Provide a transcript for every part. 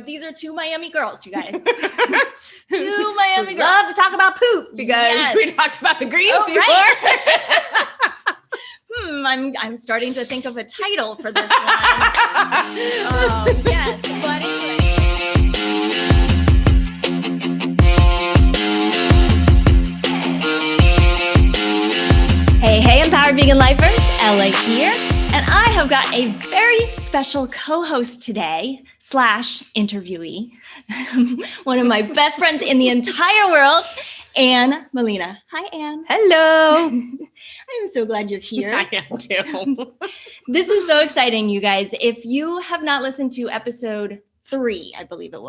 these are two Miami girls, you guys. Two Miami girls. Love to talk about poop because we talked about the greens before. Right. I'm starting to think of a title for this one. Yes, but anyway. Hey, Empowered Vegan Lifers, Ella here, and I have got a very special co-host today / interviewee, one of my best friends in the entire world, Anne Molina. Hi, Anne. Hello. I'm so glad you're here. I am too. This is so exciting, you guys. If you have not listened to episode 3, I believe it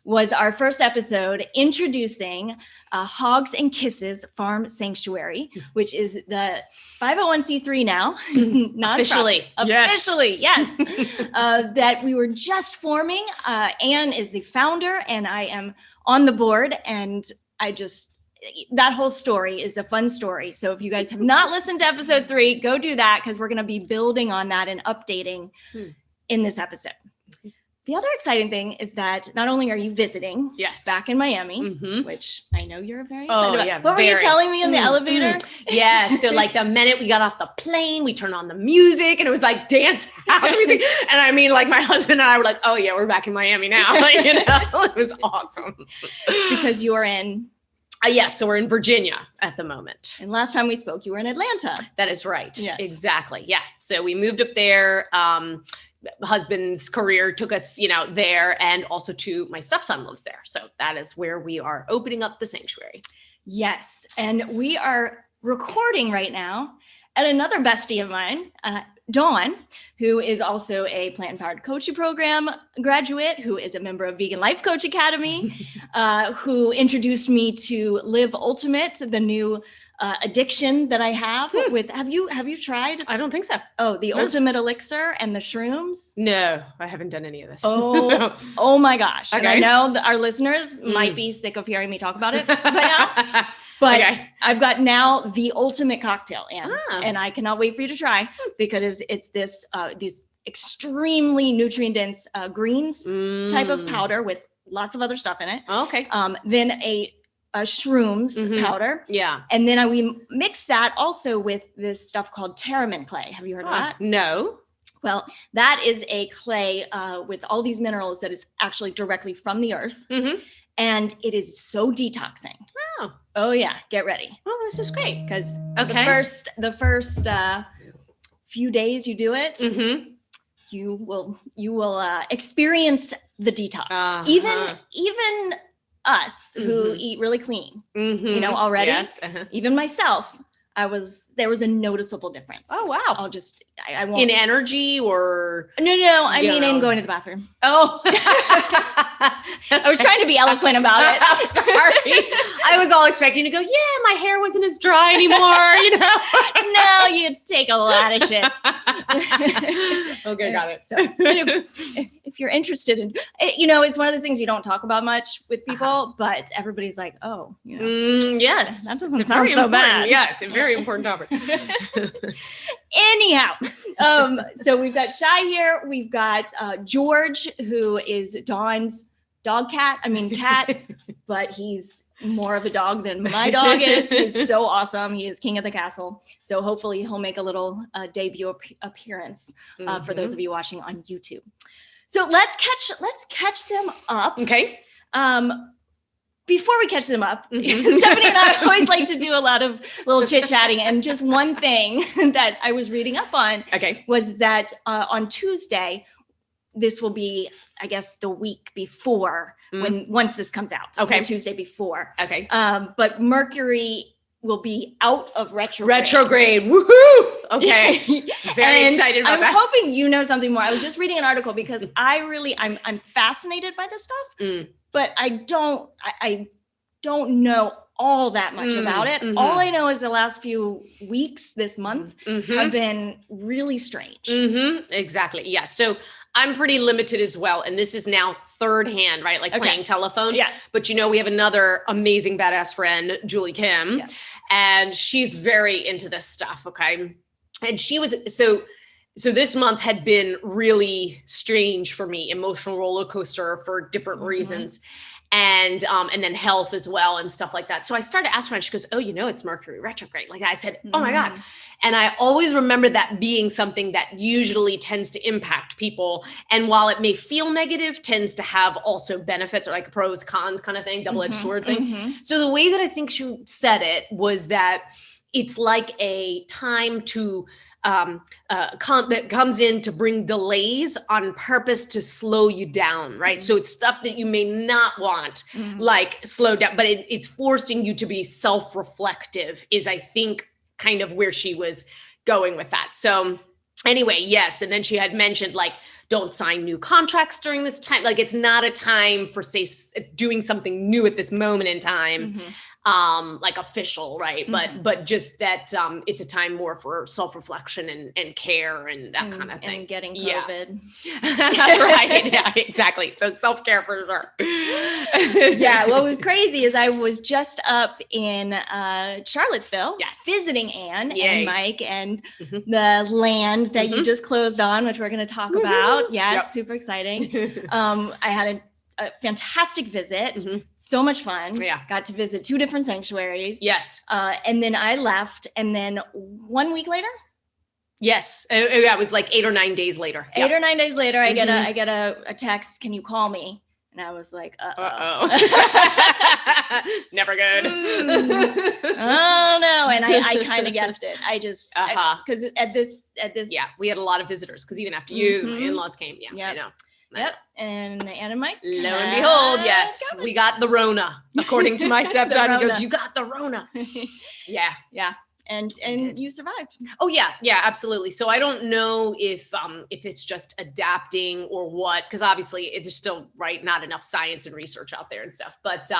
was our first episode introducing Hogs Kisses Sanctuary, which is the 501c3 now, not officially, yes, that we were just forming. Anne is the founder, and I am on the board, and that whole story is a fun story. So if you guys have not listened to episode 3, go do that, because we're going to be building on that and updating in this episode. The other exciting thing is that not only are you visiting back in Miami, which I know you're very excited about. Yeah, what were you telling me in the elevator? Yeah, so like the minute we got off the plane, we turned on the music and it was like dance house music. And I mean, like my husband and I were like, oh yeah, we're back in Miami now. It was awesome. Because you are in... yes, so we're in Virginia at the moment. And last time we spoke, you were in Atlanta. That is right. Yes. Exactly. Yeah. So we moved up there. Husband's career took us, there, and also my stepson lives there. So that is where we are opening up the sanctuary. Yes. And we are recording right now at another bestie of mine, Dawn, who is also a Plant Empowered Coaching Program graduate, who is a member of Vegan Life Coach Academy, who introduced me to Live Ultimate, the new addiction that I have with, have you tried? I don't think so. Oh, the Ultimate Elixir and the shrooms? No, I haven't done any of this. Oh my gosh. Okay. And I know that our listeners might be sick of hearing me talk about it by now. But I've got now the ultimate cocktail, Anne, and I cannot wait for you to try, because it's this these extremely nutrient dense greens type of powder with lots of other stuff in it. Okay. Then a shrooms powder. Yeah. And then we mix that also with this stuff called Terramine clay. Have you heard of that? No. Well, that is a clay with all these minerals that is actually directly from the earth. And it is so detoxing. Oh yeah, get ready. Oh, this is great. Because the first few days you do it, you will experience the detox. Even us who eat really clean, already. Yes. Even myself, there was a noticeable difference. Oh wow! I won't. In energy or no. I mean, in going to the bathroom. Oh, I was trying to be eloquent about it. I'm sorry. I was all expecting to go, yeah, my hair wasn't as dry anymore. No, you take a lot of shits. Okay, got it. So, if you're interested in, it's one of those things you don't talk about much with people, but everybody's like, oh, yes, that doesn't sound so bad. Yes, a very important topic. Anyhow, so we've got Shai here. We've got George, who is Dawn's cat, but he's more of a dog than my dog is. He's so awesome. He is king of the castle. So hopefully he'll make a little debut appearance for those of you watching on YouTube. So let's catch them up. Okay. Before we catch them up, Stephanie and I always like to do a lot of little chit-chatting. And just one thing that I was reading up on was that on Tuesday, this will be, I guess, the week before once this comes out. Okay. The Tuesday before. Okay. But Mercury will be out of retrograde. Retrograde. Woohoo! Okay. Very excited about that. I'm hoping you know something more. I was just reading an article because I'm fascinated by this stuff. But I don't know all that much about it. All I know is the last few weeks this month have been really strange. Exactly. Yeah. So I'm pretty limited as well. And this is now third hand, right? Like playing telephone. Yeah. But we have another amazing badass friend, Julie Kim, and she's very into this stuff. Okay. And So this month had been really strange for me, emotional roller coaster for different reasons. And then health as well and stuff like that. So I started asking her, she goes, oh, it's Mercury retrograde. Like I said, oh my God. And I always remember that being something that usually tends to impact people. And while it may feel negative, tends to have also benefits, or like a pros, cons kind of thing, double-edged sword thing. So the way that I think she said it was that it's like a time to that comes in to bring delays on purpose to slow you down, right? So it's stuff that you may not want, like slow down, but it's forcing you to be self-reflective is, I think, kind of where she was going with that. So anyway, yes. And then she had mentioned like, don't sign new contracts during this time. Like it's not a time for, say, doing something new at this moment in time. Like official, right? But just that it's a time more for self-reflection and care and that kind of thing. And getting COVID. Right. Yeah, exactly. So self-care for sure. Yeah. What was crazy is I was just up in Charlottesville visiting Anne and Mike and the land that you just closed on, which we're going to talk about. Yes. Super exciting. I had a fantastic visit. So much fun. Got to visit 2 different sanctuaries. Yes. And then I left. And then 1 week later. Yes. It was like 8 or 9 days later. 8 or 9 days later, I get a text. Can you call me? And I was like, uh-oh. Never good. Oh no. And I kind of guessed it. I just, because at this. Yeah. We had a lot of visitors because even after you, my in-laws came. Yeah. I know. Yep. And Anne and Mike. Lo and behold, yes, we got the Rona, according to my stepson. He goes, you got the Rona. Yeah. And you survived. Oh yeah, absolutely. So I don't know if it's just adapting or what, because obviously there's still not enough science and research out there and stuff. But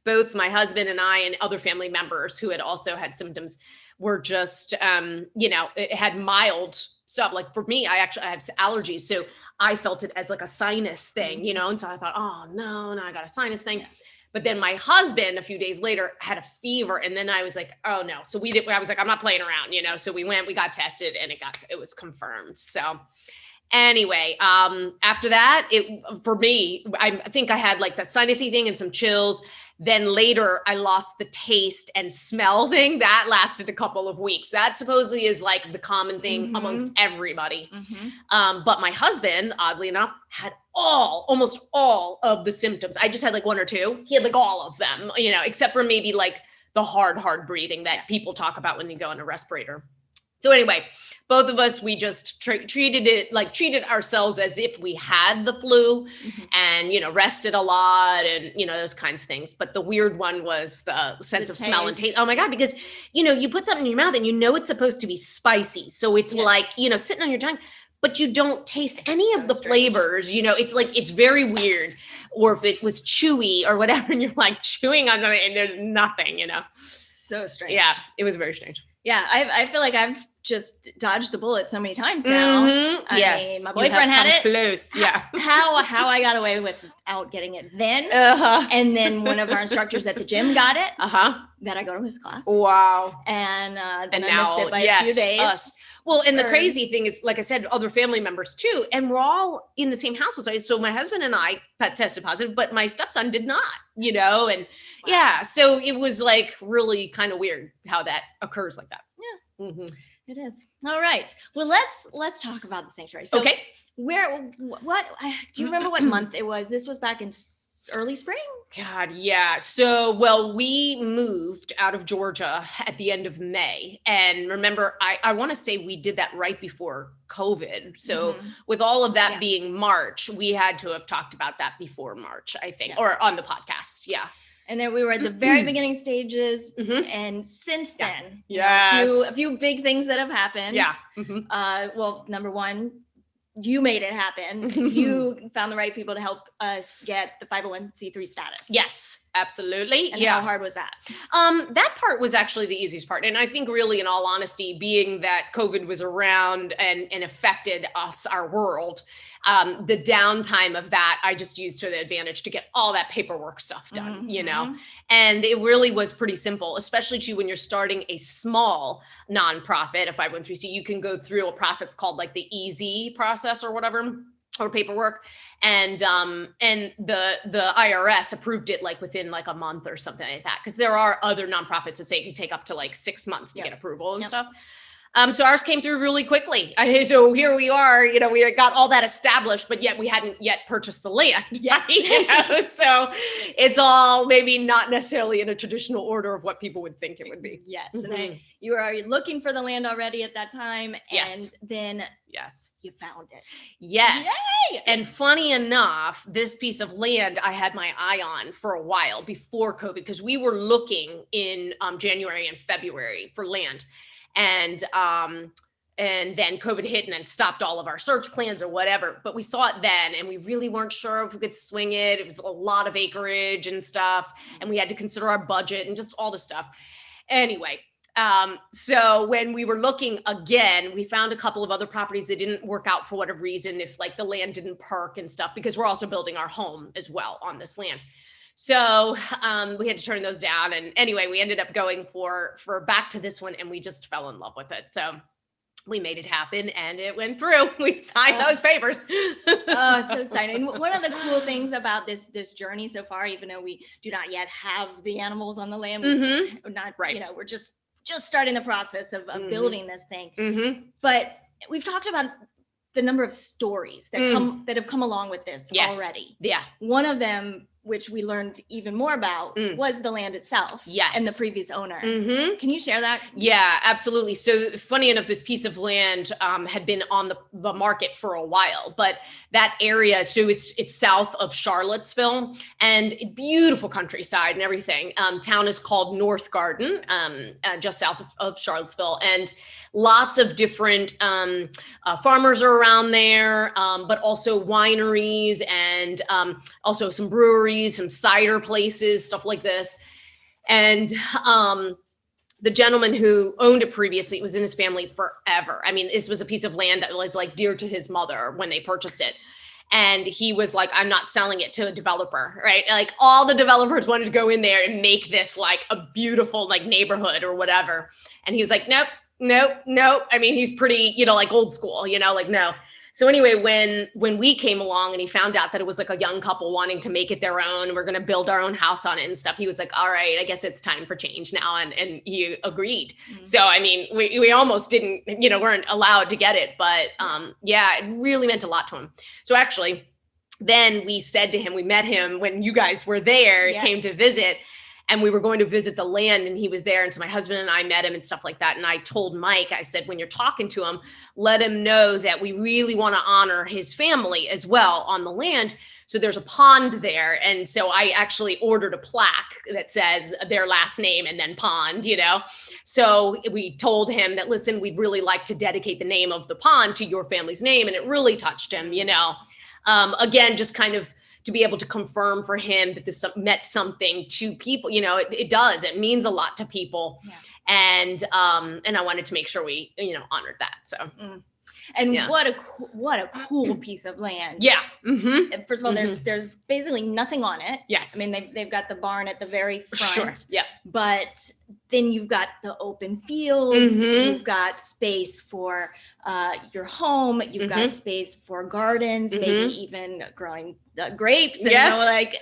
both my husband and I and other family members who had also had symptoms were just it had mild stuff. Like for me, I have allergies, so I felt it as like a sinus thing, and so I thought, oh no, I got a sinus thing. But then my husband a few days later had a fever, and then I was like, oh no. So I was like, I'm not playing around, so we got tested and it was confirmed. So anyway, after that, for me, I think I had like that sinusy thing and some chills. Then later I lost the taste and smell thing. That lasted a couple of weeks. That supposedly is like the common thing amongst everybody. But my husband, oddly enough, had almost all of the symptoms. I just had like 1 or 2. He had like all of them, except for maybe like the hard breathing that people talk about when you go on a respirator. So anyway, both of us, we just treated ourselves as if we had the flu and, rested a lot and, those kinds of things. But the weird one was the sense of smell and taste. Oh my God, because, you put something in your mouth and it's supposed to be spicy. So it's like, sitting on your tongue, but you don't taste any of the flavors, it's like, it's very weird. Or if it was chewy or whatever, and you're like chewing on something and there's nothing, So strange. Yeah, it was very strange. Yeah, I feel like I've just dodged the bullet so many times now. Yes, my boyfriend had it. Close. Yeah. How I got away without getting it then, and then one of our instructors at the gym got it. That I go to his class. Wow. And then I missed it by a few days. Well, and the crazy thing is, like I said, other family members too, and we're all in the same household. Right? So my husband and I tested positive, but my stepson did not, and so it was like really kind of weird how that occurs like that. Yeah, it is. All right. Well, let's talk about the sanctuary. So okay. What do you remember what month it was? This was back in early spring? God, yeah. So, well, we moved out of Georgia at the end of May. And remember, I want to say we did that right before COVID. So with all of that being March, we had to have talked about that before March, I think, or on the podcast. Yeah. And then we were at the very beginning stages. And since then, a few big things that have happened. Yeah. Well, number one, you made it happen. You found the right people to help us get the 501c3 status. Yes, absolutely. And how hard was that? That part was actually the easiest part. And I think really, in all honesty, being that COVID was around and affected us, our world, the downtime of that, I just used to the advantage to get all that paperwork stuff done, you know, and it really was pretty simple, especially too, when you're starting a small nonprofit, a 501(c), you can go through a process called like the easy process or whatever, or paperwork. And the IRS approved it like within like a month or something like that. Cause there are other nonprofits that say it can take up to like 6 months to get approval and stuff. So ours came through really quickly. So here we are, you know, we got all that established, but yet we hadn't yet purchased the land. Yes. Right? You know? So it's all maybe not necessarily in a traditional order of what people would think it would be. Yes. And you were already looking for the land already at that time. And then you found it. Yes. Yay! And funny enough, this piece of land I had my eye on for a while before COVID, because we were looking in January and February for land. And then COVID hit and then stopped all of our search plans or whatever, but we saw it then and we really weren't sure if we could swing it. It was a lot of acreage and stuff, and we had to consider our budget and just all the stuff. Anyway, so when we were looking again, we found a couple of other properties that didn't work out for whatever reason, if like the land didn't perk and stuff, because we're also building our home as well on this land. So we had to turn those down. And anyway, we ended up going for back to this one, and we just fell in love with it. So we made it happen and it went through. We signed those papers. Oh, so exciting. One of the cool things about this journey so far, even though we do not yet have the animals on the land, we're just starting the process of building this thing. But we've talked about the number of stories that have come along with this already. Yeah. One of them, which we learned even more about, was the land itself. Yes. And the previous owner. Can you share that? Yeah, absolutely. So funny enough, this piece of land had been on the market for a while, but that area, so it's south of Charlottesville, and beautiful countryside and everything. Town is called North Garden, just south of Charlottesville, and lots of different farmers are around there, but also wineries and also some breweries, some cider places, stuff like this. And the gentleman who owned it previously, was in his family forever. I mean, this was a piece of land that was like dear to his mother when they purchased it. And he was like, I'm not selling it to a developer, right? Like all the developers wanted to go in there and make this like a beautiful like neighborhood or whatever. And he was like, nope. I mean, he's pretty, like old school, like no. So anyway, when we came along and he found out that it was like a young couple wanting to make it their own, we're going to build our own house on it and stuff, he was like, all right, I guess it's time for change now. And he agreed. So, I mean, we almost didn't, weren't allowed to get it, but it really meant a lot to him. So actually, then we said to him, we met him when you guys were there, came to visit. And we were going to visit the land and he was there. And so my husband and I met him and stuff like that. And I told Mike, I said, when you're talking to him, let him know that we really want to honor his family as well on the land. So there's a pond there. And so I actually ordered a plaque that says their last name and then pond, So we told him that, listen, we'd really like to dedicate the name of the pond to your family's name. And it really touched him, again, just kind of to be able to confirm for him that this meant something to people, it does, it means a lot to people. Yeah. And I wanted to make sure we, honored that. So, and what a cool piece of land. Yeah. First of all, there's basically nothing on it. Yes. I mean, they've got the barn at the very front. Sure. Yeah. But then you've got the open fields, you've got space for your home, you've got space for gardens, maybe even growing grapes and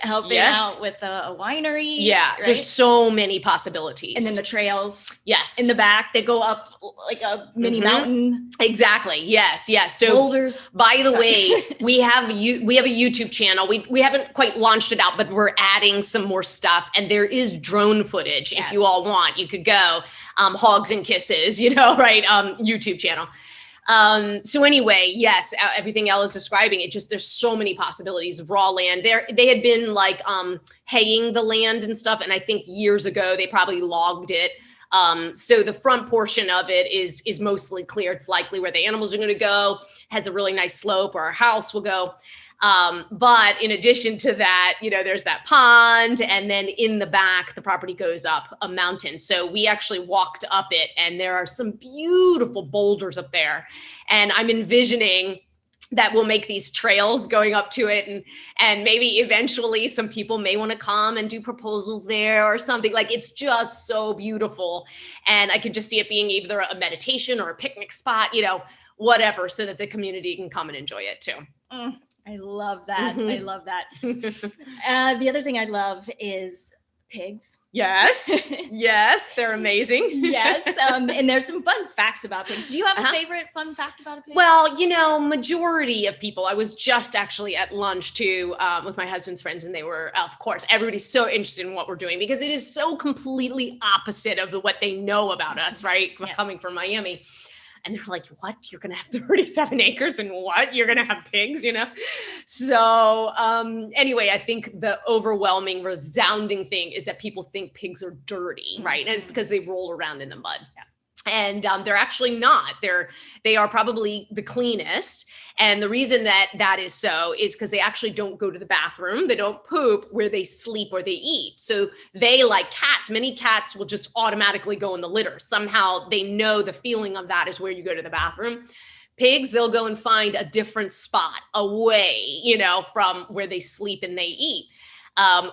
helping out with a winery. Yeah, right? There's so many possibilities. And then the trails. Yes. In the back, they go up like a mini mountain. Exactly. Yes. So boulders. By the way, we have a YouTube channel. We haven't quite launched it out, but we're adding some more stuff. And there is drone footage. If you all want, you could go Hogs and Kisses, YouTube channel. So anyway, yes, everything Elle is describing, there's so many possibilities. Raw land there. They had been like, haying the land and stuff. And I think years ago, they probably logged it. So the front portion of it is mostly clear. It's likely where the animals are going to go, has a really nice slope, or our house will go. But in addition to that, there's that pond, and then in the back, the property goes up a mountain. So we actually walked up it, and there are some beautiful boulders up there. And I'm envisioning that will make these trails going up to it, and maybe eventually some people may want to come and do proposals there or something. Like, it's just so beautiful, and I can just see it being either a meditation or a picnic spot, whatever, so that the community can come and enjoy it too. I love that. Mhm. I love that. The other thing I love is pigs. Yes. Yes. They're amazing. Yes. And there's some fun facts about pigs. Do you have a Uh-huh. favorite fun fact about a pig? Well, majority of people, I was just actually at lunch too, with my husband's friends, and they were, of course, everybody's so interested in what we're doing because it is so completely opposite of what they know about us, right? Yes. Coming from Miami. And they're like, what? You're going to have 37 acres and what? You're going to have pigs, So anyway, I think the overwhelming, resounding thing is that people think pigs are dirty, right? And it's because they roll around in the mud. Yeah. And they're actually not. They are probably the cleanest. And the reason that is so is because they actually don't go to the bathroom. They don't poop where they sleep or they eat. So they, like cats, many cats will just automatically go in the litter. Somehow they know the feeling of that is where you go to the bathroom. Pigs, they'll go and find a different spot away, from where they sleep and they eat.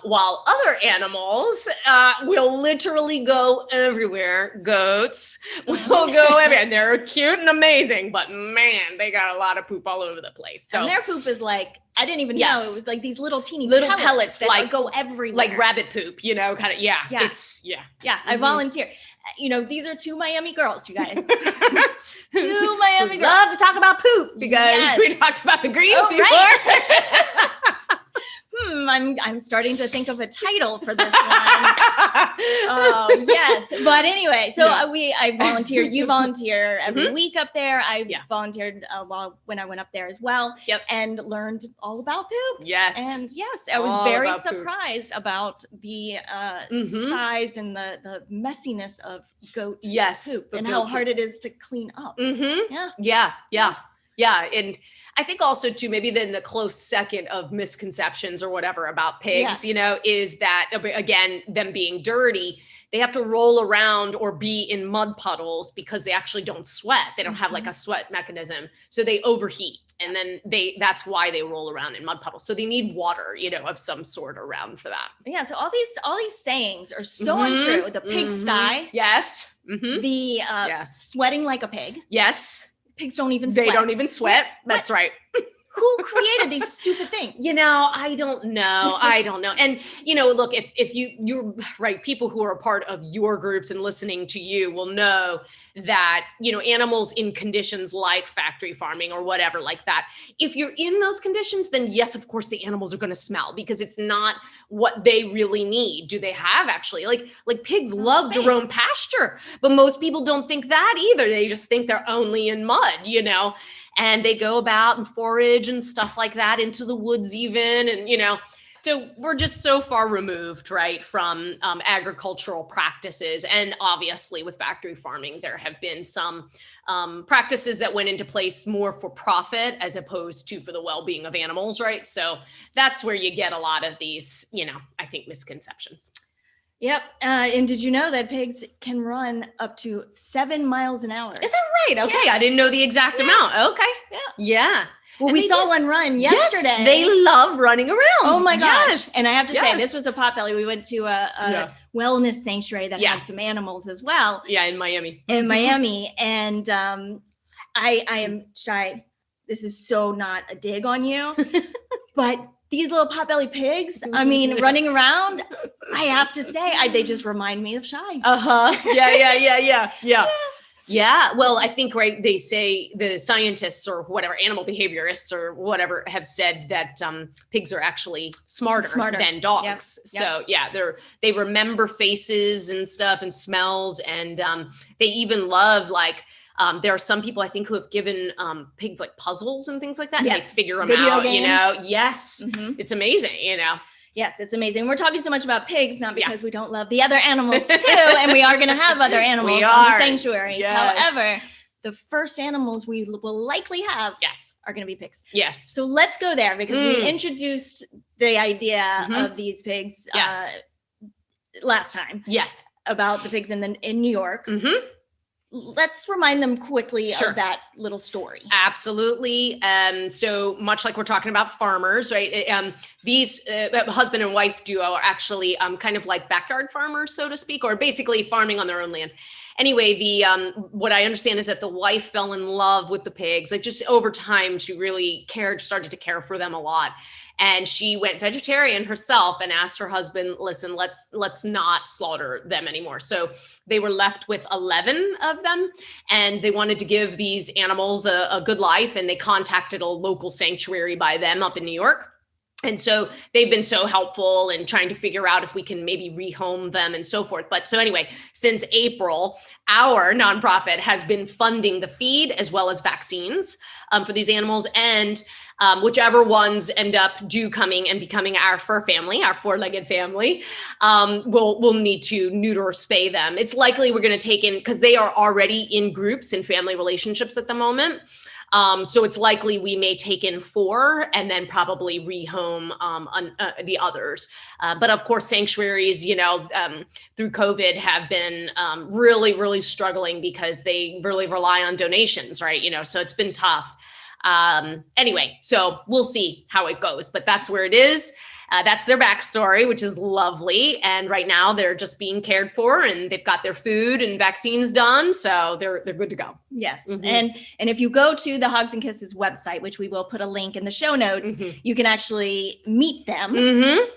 While other animals will literally go everywhere. Goats will go everywhere. And they're cute and amazing, but man, they got a lot of poop all over the place. So and their poop is like, I didn't even know. Yes. It was like these little teeny pellets that like go everywhere. like rabbit poop, kind of. Yeah. Yeah. Yeah. I volunteer. These are two Miami girls, you guys. Two Miami girls. Love to talk about poop because we talked about the greens before. Right. I'm starting to think of a title for this one. Oh, yes. But anyway, so I volunteer. You volunteer every week up there. I volunteered when I went up there as well. Yep. And learned all about poop. Yes. And yes, I was All very about surprised about the size and the messiness of goat poop and how hard it is to clean up. Yeah. And I think also too, maybe then the close second of misconceptions or whatever about pigs, is that, again, them being dirty, they have to roll around or be in mud puddles because they actually don't sweat. They don't have like a sweat mechanism. So they overheat. And then that's why they roll around in mud puddles. So they need water, of some sort around for that. Yeah. So all these sayings are so untrue. The pigsty. Yes. The sweating like a pig. Yes. Pigs don't even sweat. They don't even sweat. That's right. Who created these stupid things? I don't know. And, look, if you're right, people who are a part of your groups and listening to you will know that, animals in conditions like factory farming or whatever like that, if you're in those conditions, then yes, of course, the animals are going to smell because it's not what they really need. Do they have actually like pigs love to roam pasture, but most people don't think that either. They just think they're only in mud, and they go about and forage and stuff like that into the woods even. And, so we're just so far removed, right, from agricultural practices. And obviously with factory farming, there have been some practices that went into place more for profit as opposed to for the well-being of animals, right? So that's where you get a lot of these, I think, misconceptions. Yep. And did you know that pigs can run up to 7 miles an hour? Is that right? Okay. Yeah. I didn't know the exact amount. Okay. Yeah. Well, we saw one run yesterday. Yes, they love running around. Oh my gosh. Yes. And I have to say, this was a potbelly. We went to a wellness sanctuary that had some animals as well. Yeah, in Miami. And I am shy. This is so not a dig on you, but these little potbelly pigs, running around, I have to say, they just remind me of Shy. Yeah. Well, I think, right, they say the scientists or whatever, animal behaviorists or whatever have said that pigs are actually smarter than dogs. Yep. So they remember faces and stuff and smells. And they even love there are some people I think who have given pigs like puzzles and things like that. Yeah. And they figure them Video out, games. Yes. It's amazing, Yes, it's amazing. We're talking so much about pigs, not because we don't love the other animals too, and we are going to have other animals on the sanctuary. Yes. However, the first animals we will likely have are going to be pigs. Yes. So let's go there because we introduced the idea of these pigs last time. Yes. About the pigs in New York. let's remind them quickly Sure. of that little story. Absolutely. So much like we're talking about farmers, right? These husband and wife duo are actually kind of like backyard farmers, so to speak, or basically farming on their own land. Anyway, the what I understand is that the wife fell in love with the pigs. Like just over time, she really started to care for them a lot. And she went vegetarian herself and asked her husband, listen, let's not slaughter them anymore. So they were left with 11 of them, and they wanted to give these animals a good life. And they contacted a local sanctuary by them up in New York. And so they've been so helpful in trying to figure out if we can maybe rehome them and so forth. But so anyway, since April, our nonprofit has been funding the feed as well as vaccines for these animals. And whichever ones end up coming and becoming our fur family, our four-legged family, we'll need to neuter or spay them. It's likely we're going to take in, because they are already in groups and family relationships at the moment. So it's likely we may take in 4 and then probably rehome the others. But of course, sanctuaries, through COVID have been really, really struggling because they really rely on donations, right? So it's been tough. Anyway, so we'll see how it goes, but that's where it is. That's their backstory, which is lovely. And right now they're just being cared for, and they've got their food and vaccines done. So they're good to go. Yes. And if you go to the Hogs and Kisses website, which we will put a link in the show notes, you can actually meet them.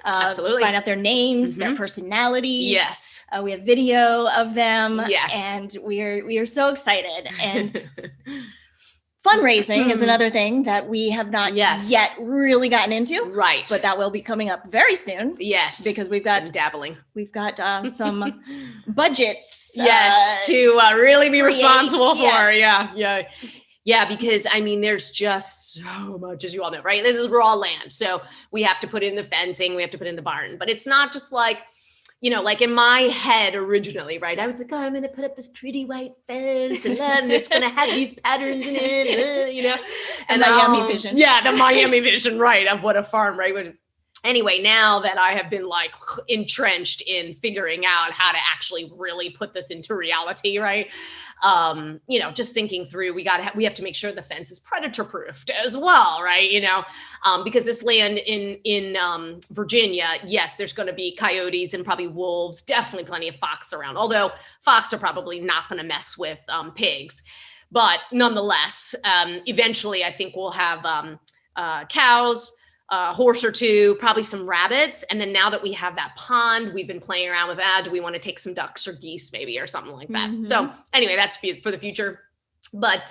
Absolutely. Find out their names, their personalities. Yes. We have video of them. Yes. And we are so excited. And fundraising is another thing that we have not yet really gotten into. Right. But that will be coming up very soon. Yes. Because we've got dabbling. We've got some budgets. To really be responsible for. Yes. Yeah, because I mean, there's just so much, as you all know, right? This is raw land. So we have to put in the fencing, we have to put in the barn, but it's not just like, like in my head originally, right? I was like, oh, I'm going to put up this pretty white fence and then it's going to have these patterns in it, And the Miami vision. Yeah, the Miami vision, right, of what a farm, right? Anyway, now that I have been like entrenched in figuring out how to actually really put this into reality, right? Just thinking through, we have to make sure the fence is predator proofed as well, right? Because this land in Virginia, yes, there's going to be coyotes and probably wolves, definitely plenty of fox around, although fox are probably not going to mess with pigs. But nonetheless, eventually I think we'll have cows, a horse or 2, probably some rabbits. And then now that we have that pond, we've been playing around with that. Do we want to take some ducks or geese maybe, or something like that? So anyway, that's for the future. But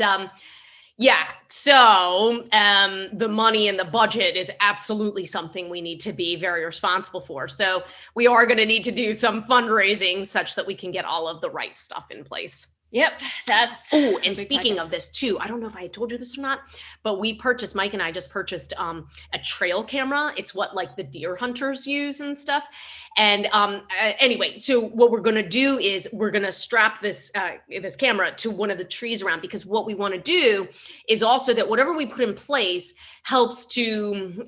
so the money and the budget is absolutely something we need to be very responsible for. So we are going to need to do some fundraising such that we can get all of the right stuff in place. Yep. That's and speaking of this too, I don't know if I told you this or not, but Mike and I just purchased a trail camera. It's what like the deer hunters use and stuff. And anyway, so what we're going to do is we're going to strap this camera to one of the trees around, because what we want to do is also that whatever we put in place helps to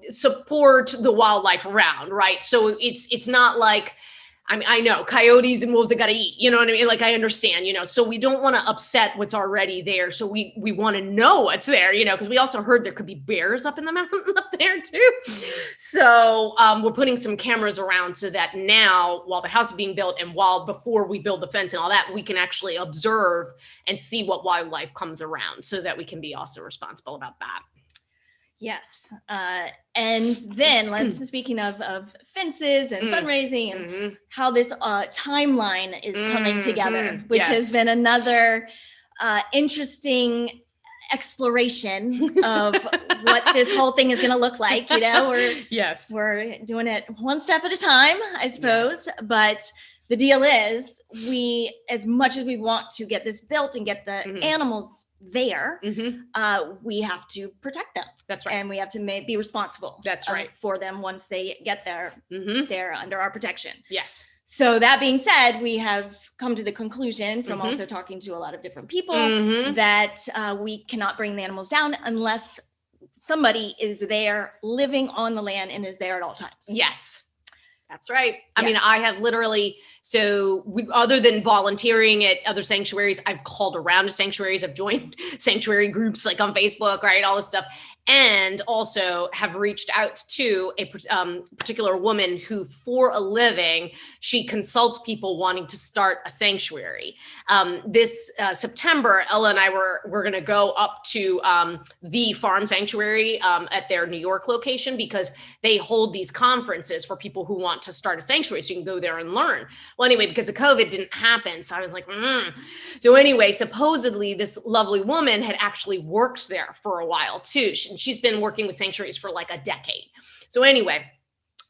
support the wildlife around, right? So it's not like, I mean, I know coyotes and wolves that got to eat, you know what I mean? Like, I understand, so we don't want to upset what's already there. So we want to know what's there, because we also heard there could be bears up in the mountain up there too. So we're putting some cameras around so that now, while the house is being built and before we build the fence and all that, we can actually observe and see what wildlife comes around so that we can be also responsible about that. Yes. And then speaking of fences and fundraising and how this timeline is coming together, which has been another interesting exploration of what this whole thing is going to look like. We're doing it one step at a time, I suppose. Yes. But the deal is, as much as we want to get this built and get the animals there, we have to protect them. That's right. And we have to be responsible. That's right. For them once they get there, they're under our protection. Yes. So that being said, we have come to the conclusion from also talking to a lot of different people that we cannot bring the animals down unless somebody is there living on the land and is there at all times. Yes. That's right. I mean, Yes. I have literally, other than volunteering at other sanctuaries, I've called around to sanctuaries. I've joined sanctuary groups like on Facebook, right? All this stuff. And also have reached out to a particular woman who, for a living, she consults people wanting to start a sanctuary. This September, Ella and I we're going to go up to the farm sanctuary at their New York location, because they hold these conferences for people who want to start a sanctuary. So you can go there and learn. Well, anyway, because of COVID, it didn't happen. So I was like, So anyway, supposedly this lovely woman had actually worked there for a while too. She's been working with sanctuaries for like a decade. So anyway,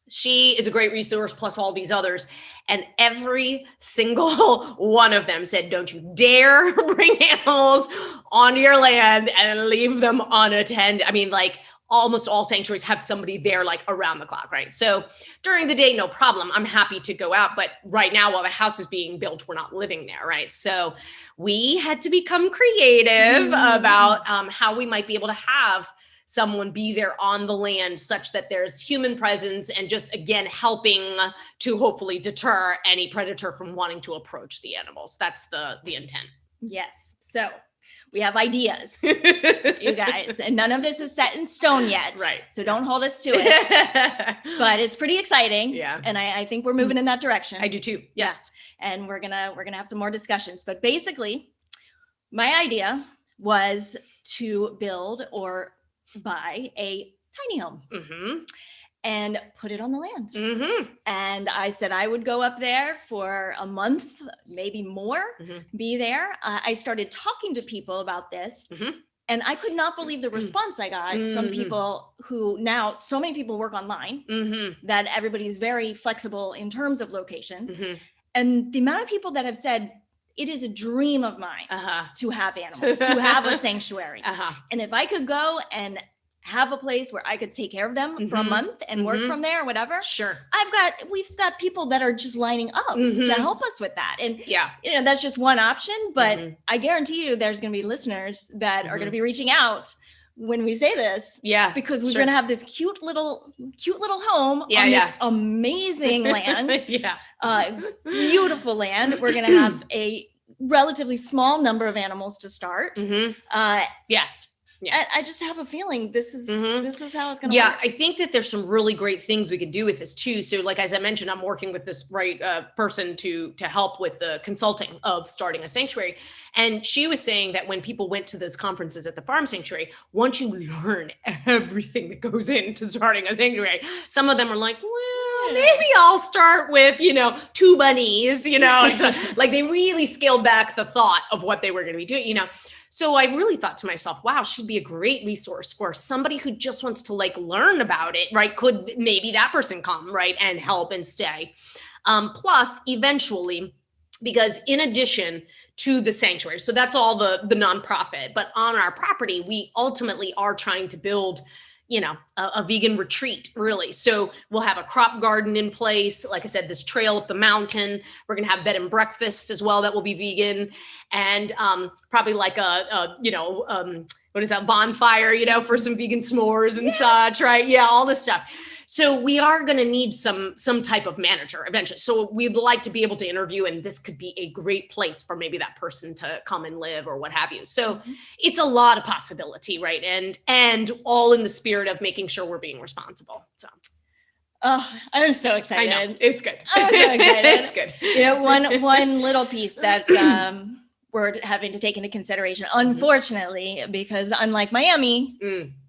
she is a great resource, plus all these others. And every single one of them said, don't you dare bring animals onto your land and leave them unattended. I mean, like, almost all sanctuaries have somebody there like around the clock, right? So during the day, no problem. I'm happy to go out. But right now, while the house is being built, we're not living there, right? So we had to become creative about how we might be able to have someone be there on the land such that there's human presence, and just, again, helping to hopefully deter any predator from wanting to approach the animals. That's the intent. Yes. So we have ideas, you guys, and none of this is set in stone yet. Right. So don't hold us to it, but it's pretty exciting. Yeah. And I think we're moving in that direction. I do too. Yes. Yeah. And we're gonna have some more discussions, but basically my idea was to build or buy a tiny home and put it on the land. And I said I would go up there for a month, maybe more, be there. I started talking to people about this, and I could not believe the response I got from people who now, so many people work online, that everybody's very flexible in terms of location. And the amount of people that have said, it is a dream of mine to have animals, to have a sanctuary. And if I could go and have a place where I could take care of them for a month and work from there or whatever. Sure. We've got people that are just lining up to help us with that. And that's just one option, but I guarantee you there's going to be listeners that are going to be reaching out when we say this. Yeah. Because we're going to have this cute little home on this amazing land. Beautiful land. We're going to have a relatively small number of animals to start. Yes. Yeah. I just have a feeling this is how it's going to work. I think that there's some really great things we could do with this too. So like, as I mentioned, I'm working with this person to help with the consulting of starting a sanctuary. And she was saying that when people went to those conferences at the farm sanctuary, once you learn everything that goes into starting a sanctuary, some of them are like, well, maybe I'll start with, 2 bunnies, like they really scaled back the thought of what they were going to be doing, So I really thought to myself, wow, she'd be a great resource for somebody who just wants to like learn about it, right? Could maybe that person come, right, and help and stay. Plus, eventually, because in addition to the sanctuary, so that's all the nonprofit, but on our property, we ultimately are trying to build a vegan retreat, really. So we'll have a crop garden in place. Like I said, this trail up the mountain. We're going to have bed and breakfast as well that will be vegan, and probably like what is that, bonfire, for some vegan s'mores and such, right? Yeah, all this stuff. So we are going to need some type of manager eventually. So we'd like to be able to interview, and this could be a great place for maybe that person to come and live or what have you. So it's a lot of possibility, right? And all in the spirit of making sure we're being responsible. So. Oh, I'm so excited. I know. It's good. I'm so excited. It's good. One little piece that we're having to take into consideration, unfortunately, because unlike Miami,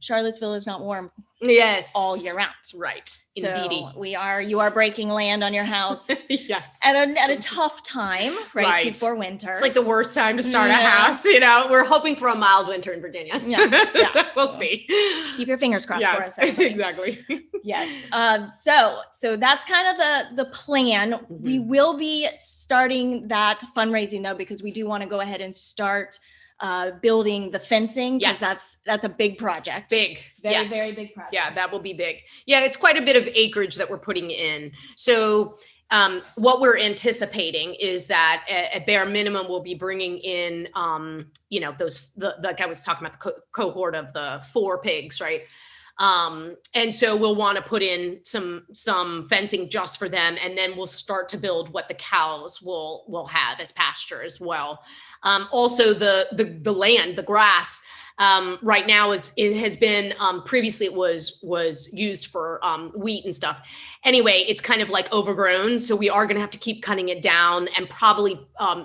Charlottesville is not warm. Yes. All year round. Right. So Indeedy. you are breaking land on your house. Yes. At a tough time, right? Before winter. It's like the worst time to start a house, We're hoping for a mild winter in Virginia. Yeah. So we'll see. Keep your fingers crossed for us. Exactly. Yes. So that's kind of the plan. We will be starting that fundraising though, because we do want to go ahead and start building the fencing, because that's a big project. Very big project. Yeah, that will be big. Yeah, it's quite a bit of acreage that we're putting in. So what we're anticipating is that at bare minimum, we'll be bringing in, like I was talking about the cohort of the 4 pigs, right? And so we'll want to put in some fencing just for them. And then we'll start to build what the cows will have as pasture as well. Also the land, the grass, right now it has been, previously it was used for, wheat and stuff. Anyway, it's kind of like overgrown. So we are going to have to keep cutting it down and probably,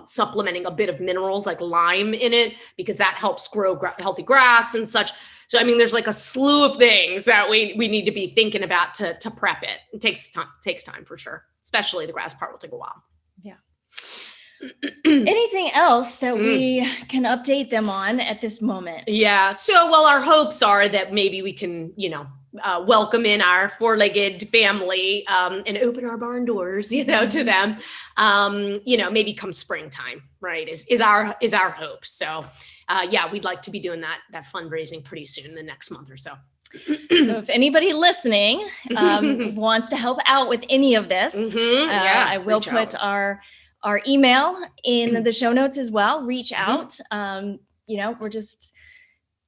supplementing a bit of minerals like lime in it, because that helps grow healthy grass and such. So, I mean, there's like a slew of things that we need to be thinking about to prep it. It takes time for sure. Especially the grass part will take a while. Yeah. Anything else that we can update them on at this moment? Yeah. So, well, our hopes are that maybe we can, welcome in our four-legged family, and open our barn doors, to them, maybe come springtime, right? Is our hope. So, yeah, we'd like to be doing that fundraising pretty soon, in the next month or so. So if anybody listening wants to help out with any of this, I will put our email in the show notes as well. Reach out. We're just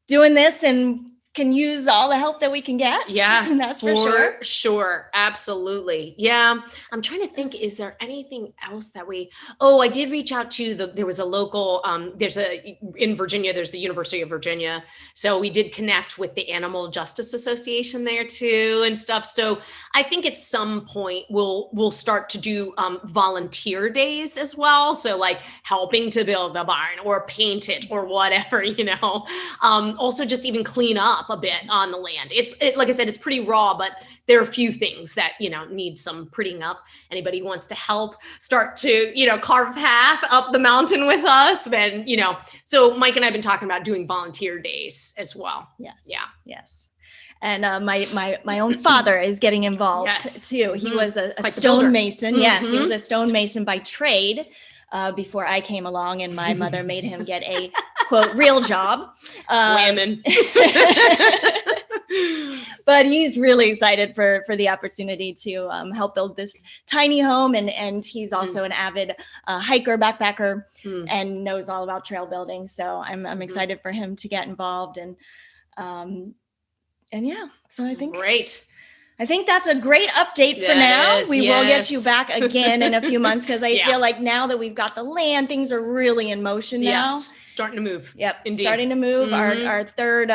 doing this and can use all the help that we can get. Yeah, that's for sure. Sure. Absolutely. Yeah. I'm trying to think, is there anything else that I did reach out to there was a local, in Virginia, there's the University of Virginia. So we did connect with the Animal Justice Association there too and stuff. So I think at some point we'll start to do volunteer days as well. So like helping to build the barn or paint it or whatever, also just even clean up a bit on the land. Like I said, it's pretty raw, but there are a few things that, need some prettying up. Anybody who wants to help start to, carve a path up the mountain with us, then, so Mike and I have been talking about doing volunteer days as well. Yes. Yeah. Yes. And my own father is getting involved too. He was a stonemason. Yes, he was a stonemason by trade before I came along, and my mother made him get a quote real job. Women. But he's really excited for the opportunity to help build this tiny home, and he's also an avid hiker, backpacker, and knows all about trail building. So I'm excited for him to get involved, and yeah. So I think great. I think that's a great update for now. We will get you back again in a few months, because I feel like now that we've got the land, things are really in motion now. Yes, starting to move. Yep, indeed. Starting to move. Our third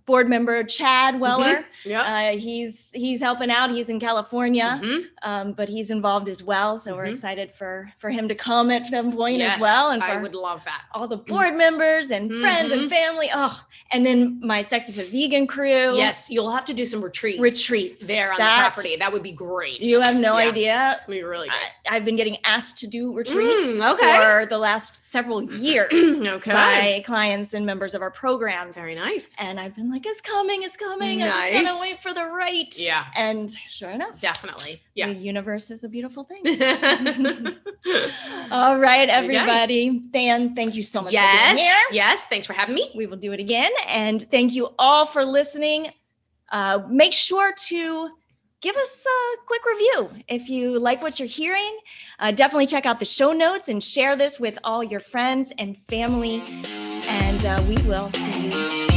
board member, Chad Weller, Yep. he's helping out. He's in California, but he's involved as well. So we're excited for him to come at some point as well. And I would love that. All the board members and friends and family. Oh, and then my Sex Fit Vegan crew. Yes, you'll have to do some retreats there on the property. That would be great. You have no idea. It'd be really good. I've been getting asked to do retreats for the last several years by clients and members of our programs. Very nice. And I've been like, it's coming. Nice. I just gotta wait for the right. Yeah. And sure enough. Definitely. Yeah. The universe is a beautiful thing. All right, everybody. Dan, thank you so much for being here. Yes. Thanks for having me. We will do it again. And thank you all for listening. Make sure to give us a quick review if you like what you're hearing. Definitely check out the show notes and share this with all your friends and family. And we will see you